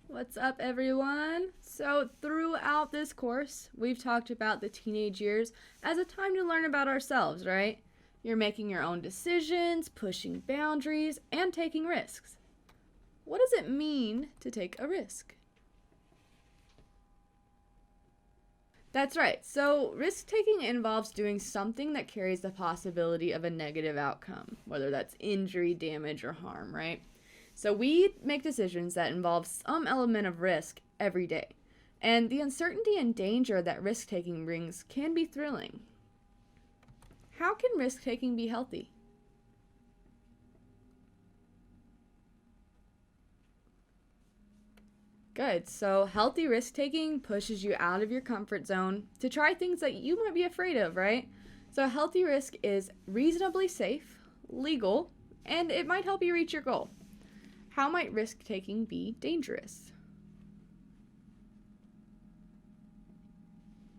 What's up, everyone? So, throughout this course, we've talked about the teenage years as a time to learn about ourselves, right? You're making your own decisions, pushing boundaries, and taking risks. What does it mean to take a risk? That's right. So, risk taking involves doing something that carries the possibility of a negative outcome, whether that's injury, damage, or harm, right? So, we make decisions that involve some element of risk every day. And the uncertainty and danger that risk taking brings can be thrilling. How can risk taking be healthy? Good. So, healthy risk taking pushes you out of your comfort zone to try things that you might be afraid of, right? So, healthy risk is reasonably safe, legal, and it might help you reach your goal. How might risk taking be dangerous?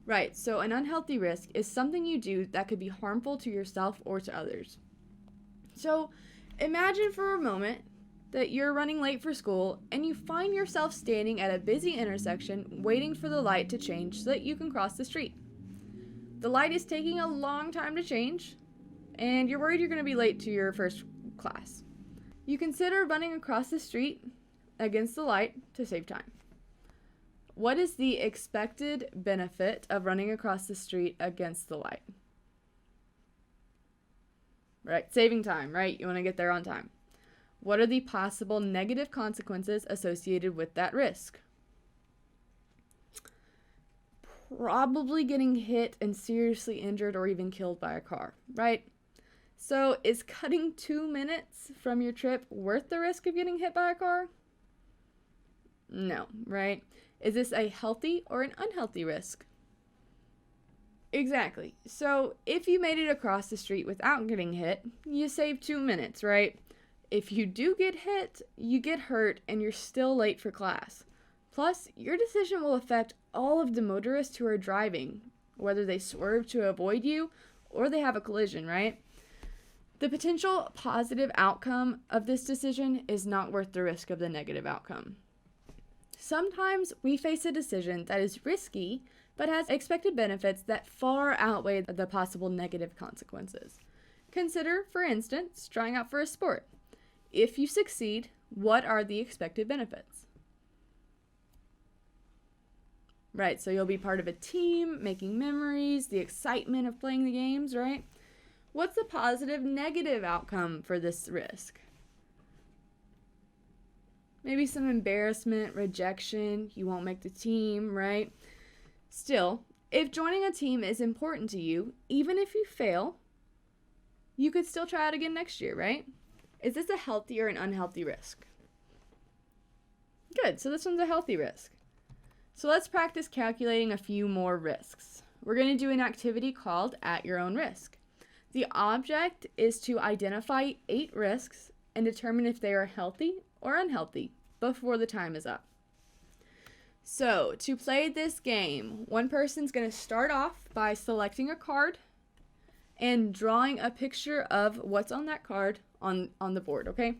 Right, so an unhealthy risk is something you do that could be harmful to yourself or to others. So, imagine for a moment that you're running late for school and you find yourself standing at a busy intersection waiting for the light to change so that you can cross the street. The light is taking a long time to change, and you're worried you're going to be late to your first class. You consider running across the street against the light to save time. What is the expected benefit of running across the street against the light? Right, saving time, right? You want to get there on time. What are the possible negative consequences associated with that risk? Probably getting hit and seriously injured or even killed by a car, right? So, is cutting 2 minutes from your trip worth the risk of getting hit by a car? No, right? Is this a healthy or an unhealthy risk? Exactly. So, if you made it across the street without getting hit, you save 2 minutes, right? If you do get hit, you get hurt and you're still late for class. Plus, your decision will affect all of the motorists who are driving, whether they swerve to avoid you or they have a collision, right? The potential positive outcome of this decision is not worth the risk of the negative outcome. Sometimes we face a decision that is risky but has expected benefits that far outweigh the possible negative consequences. Consider, for instance, trying out for a sport. If you succeed, what are the expected benefits? Right, so you'll be part of a team, making memories, the excitement of playing the games, right? What's the positive, negative outcome for this risk? Maybe some embarrassment, rejection, you won't make the team, right? Still, if joining a team is important to you, even if you fail, you could still try it again next year, right? Is this a healthy or an unhealthy risk? Good, so this one's a healthy risk. So let's practice calculating a few more risks. We're going to do an activity called At Your Own Risk. The object is to identify 8 risks and determine if they are healthy or unhealthy before the time is up. So, to play this game, one person's going to start off by selecting a card and drawing a picture of what's on that card on the board, okay?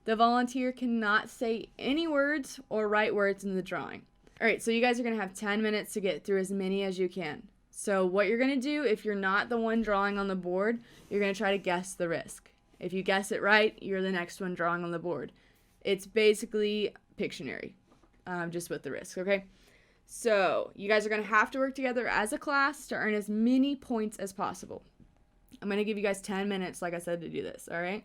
The volunteer cannot say any words or write words in the drawing. All right, so you guys are going to have 10 minutes to get through as many as you can. So what you're going to do, if you're not the one drawing on the board, you're going to try to guess the risk. If you guess it right, you're the next one drawing on the board. It's basically Pictionary, just with the risk, okay? So you guys are going to have to work together as a class to earn as many points as possible. I'm going to give you guys 10 minutes, like I said, to do this, all right?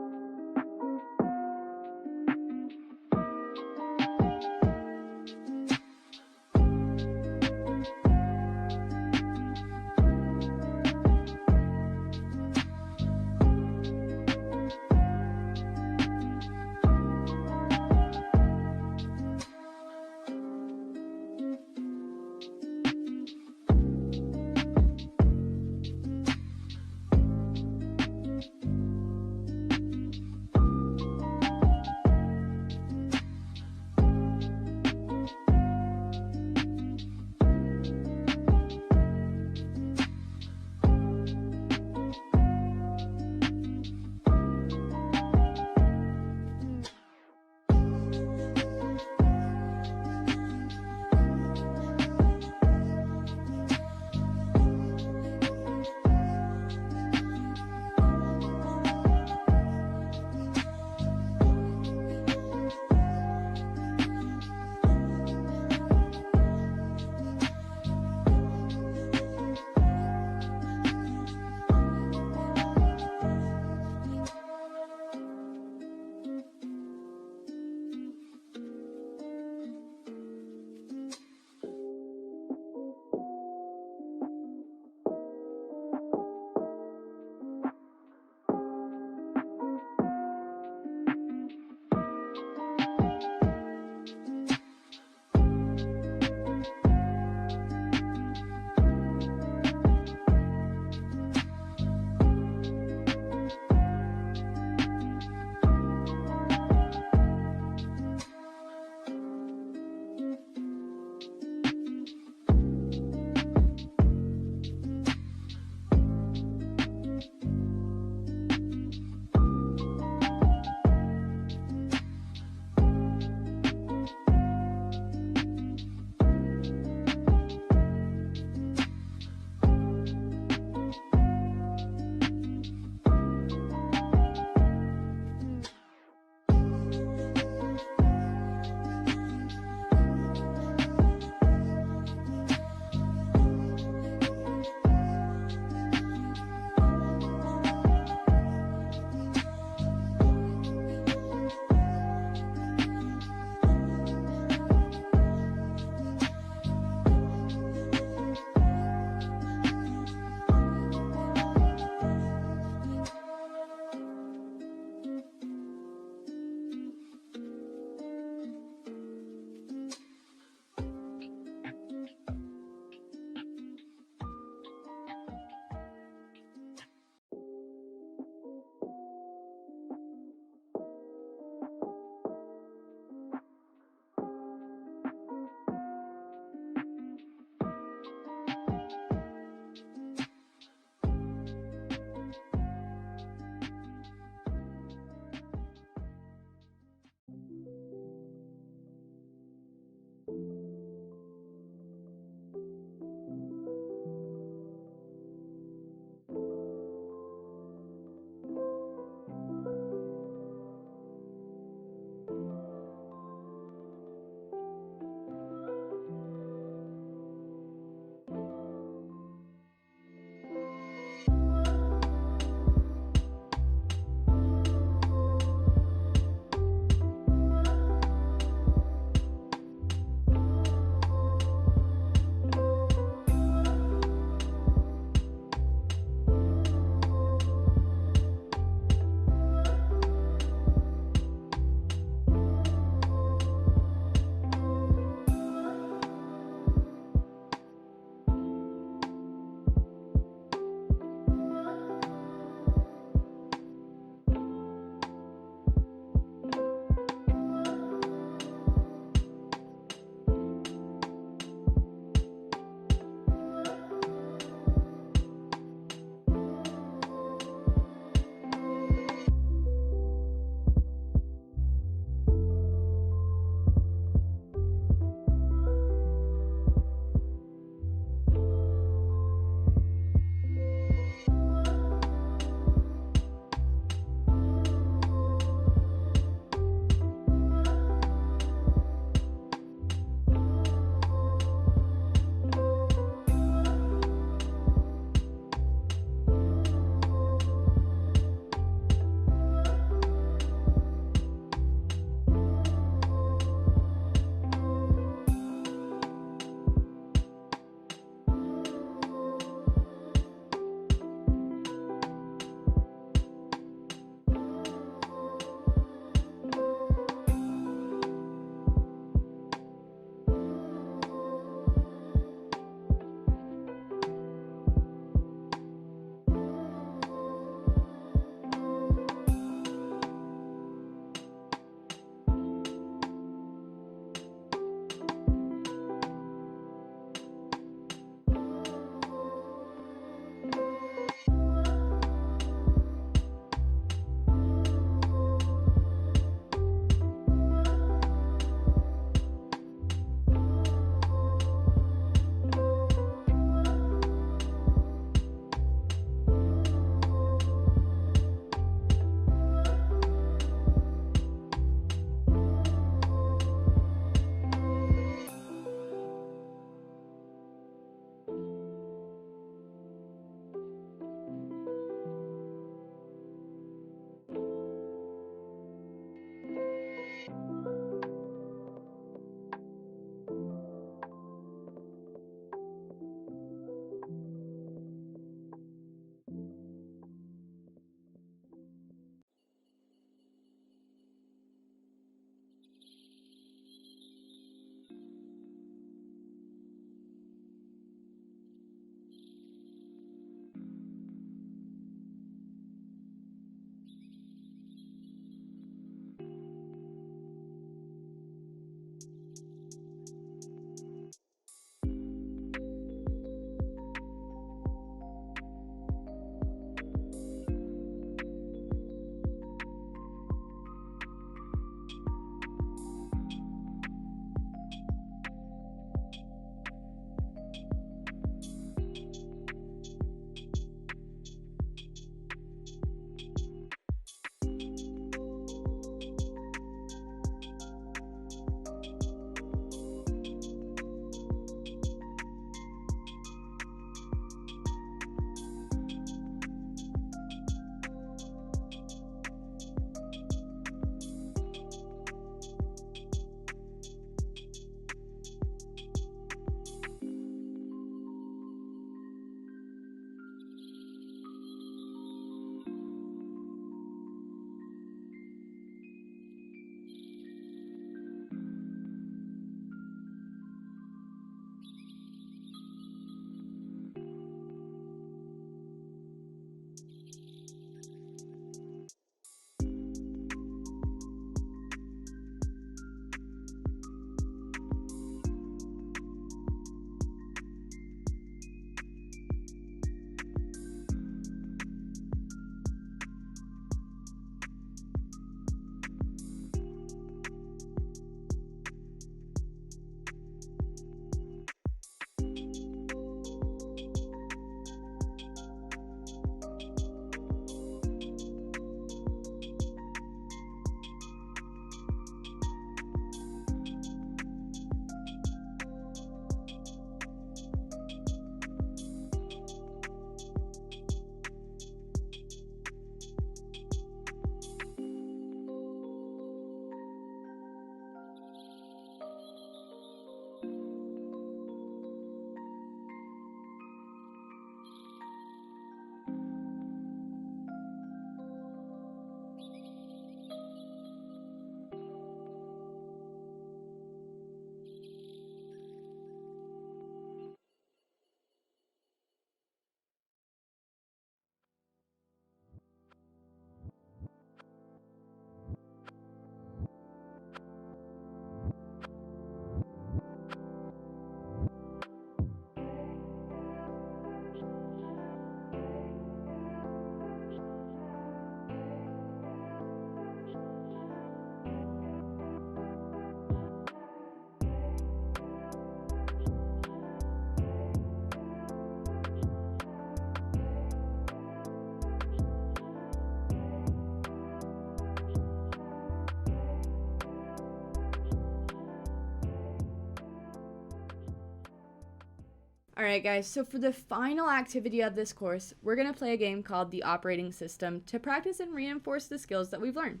Alright guys, so for the final activity of this course, we're going to play a game called the operating system to practice and reinforce the skills that we've learned.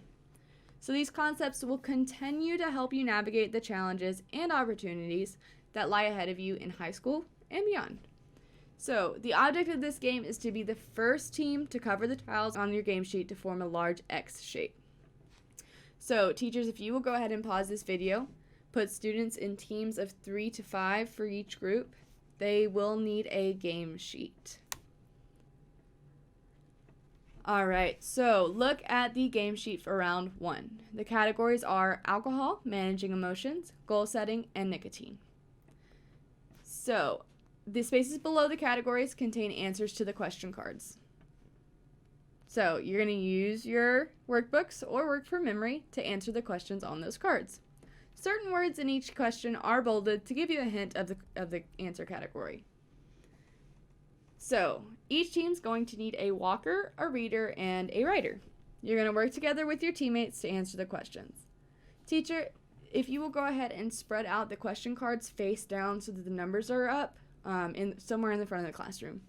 So these concepts will continue to help you navigate the challenges and opportunities that lie ahead of you in high school and beyond. So the object of this game is to be the first team to cover the tiles on your game sheet to form a large X shape. So teachers, if you will go ahead and pause this video, put students in teams of 3 to 5 for each group. They will need a game sheet. Alright, so look at the game sheet for round 1. The categories are alcohol, managing emotions, goal setting, and nicotine. So the spaces below the categories contain answers to the question cards. So you're going to use your workbooks or work from memory to answer the questions on those cards. Certain words in each question are bolded to give you a hint of the answer category. So each team's going to need a walker, a reader, and a writer. You're going to work together with your teammates to answer the questions. Teacher, if you will go ahead and spread out the question cards face down so that the numbers are up somewhere in the front of the classroom.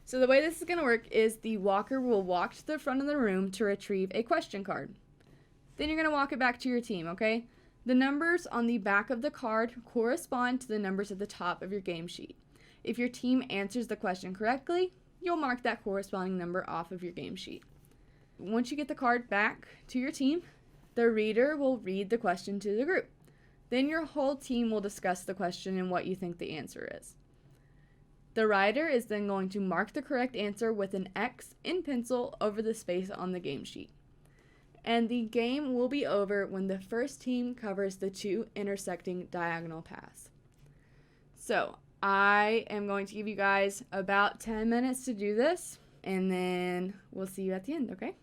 So the way this is going to work is the walker will walk to the front of the room to retrieve a question card. Then you're going to walk it back to your team, okay? The numbers on the back of the card correspond to the numbers at the top of your game sheet. If your team answers the question correctly, you'll mark that corresponding number off of your game sheet. Once you get the card back to your team, the reader will read the question to the group. Then your whole team will discuss the question and what you think the answer is. The writer is then going to mark the correct answer with an X in pencil over the space on the game sheet. And the game will be over when the first team covers the 2 intersecting diagonal paths. So I am going to give you guys about 10 minutes to do this, and then we'll see you at the end, okay?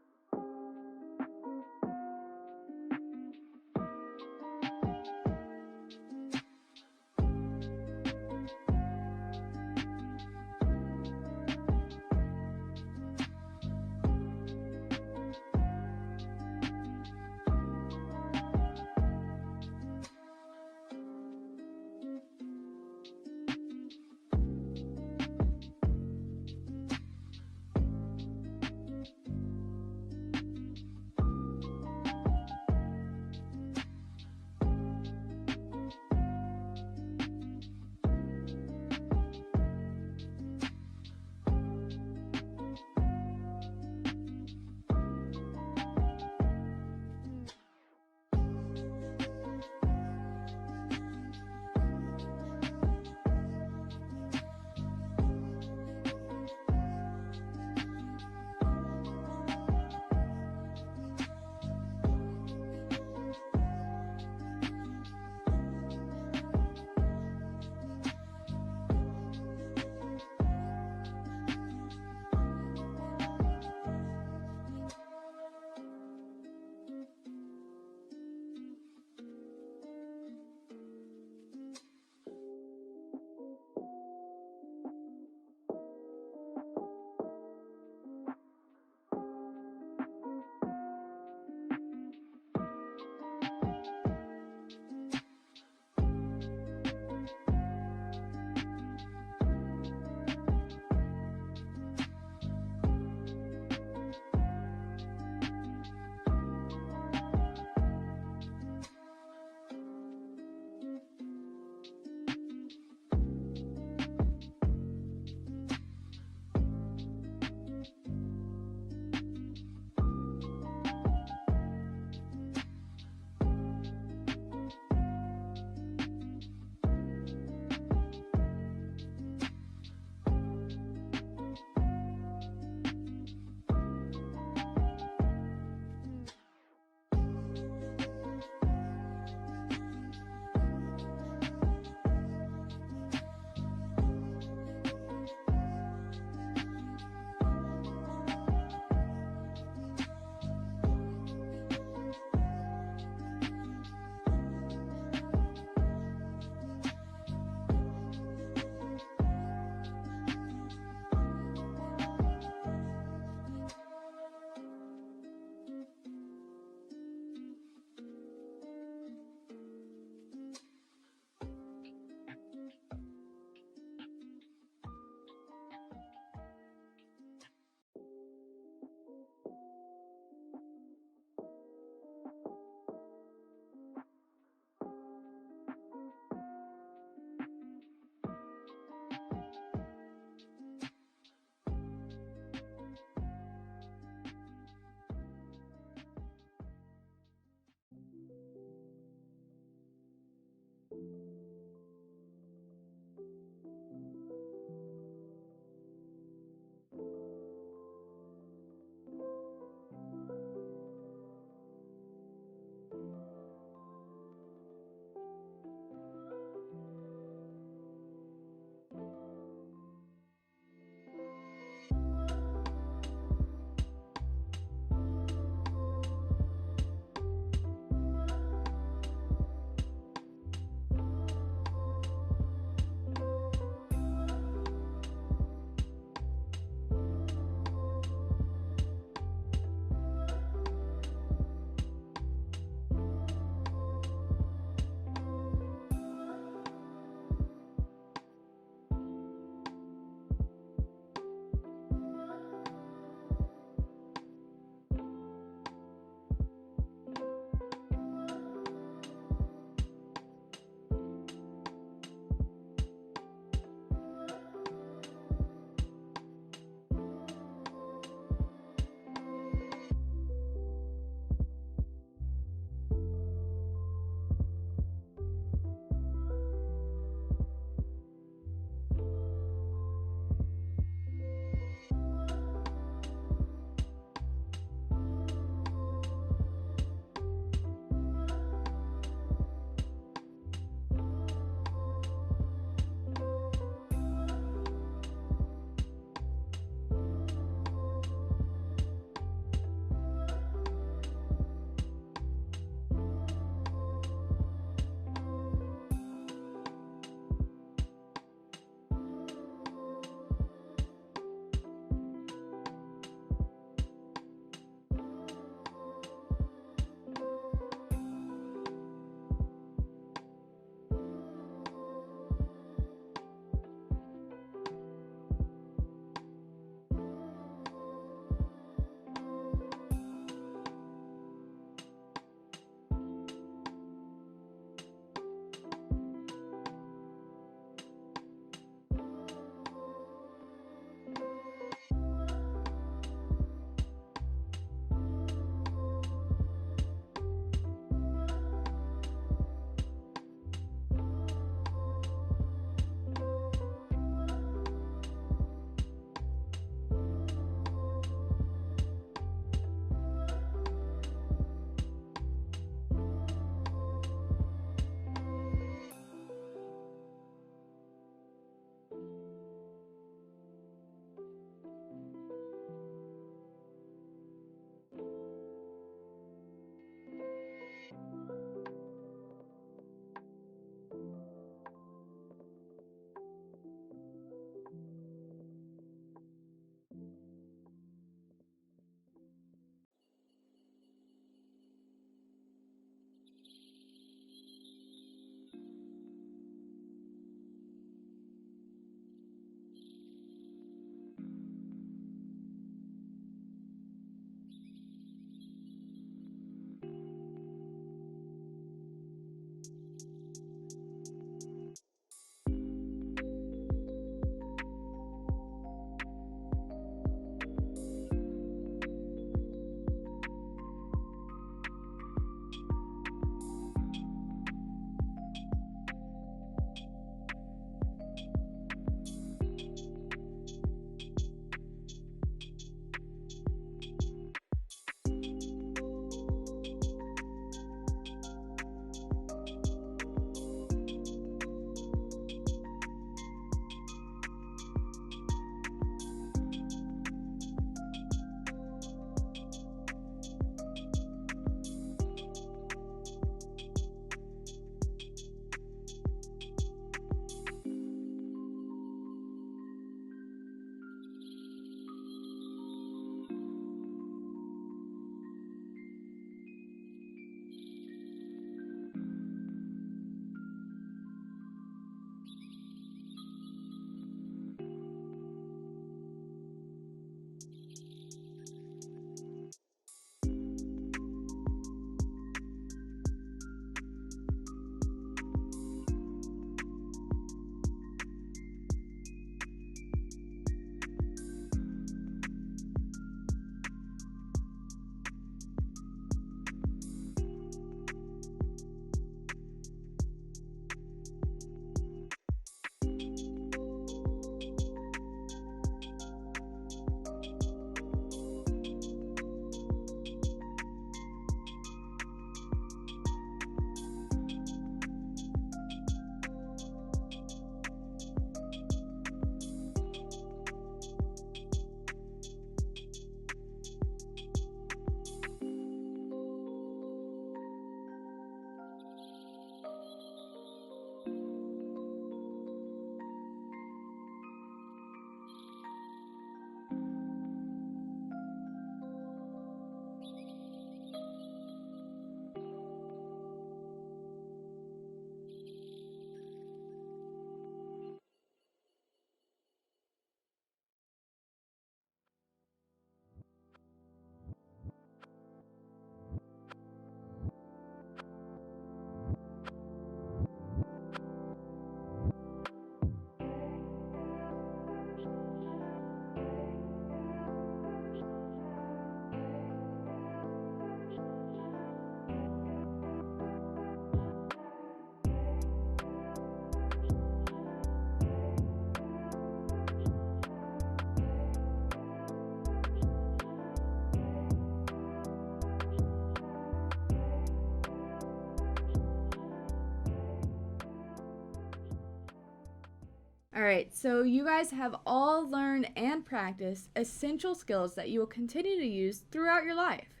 All right, so you guys have all learned and practiced essential skills that you will continue to use throughout your life.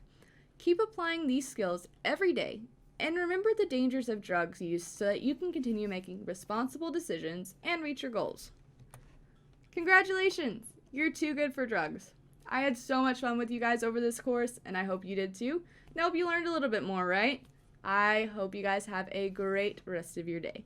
Keep applying these skills every day and remember the dangers of drugs use so that you can continue making responsible decisions and reach your goals. Congratulations! You're too good for drugs. I had so much fun with you guys over this course, and I hope you did too. And I hope you learned a little bit more, right? I hope you guys have a great rest of your day.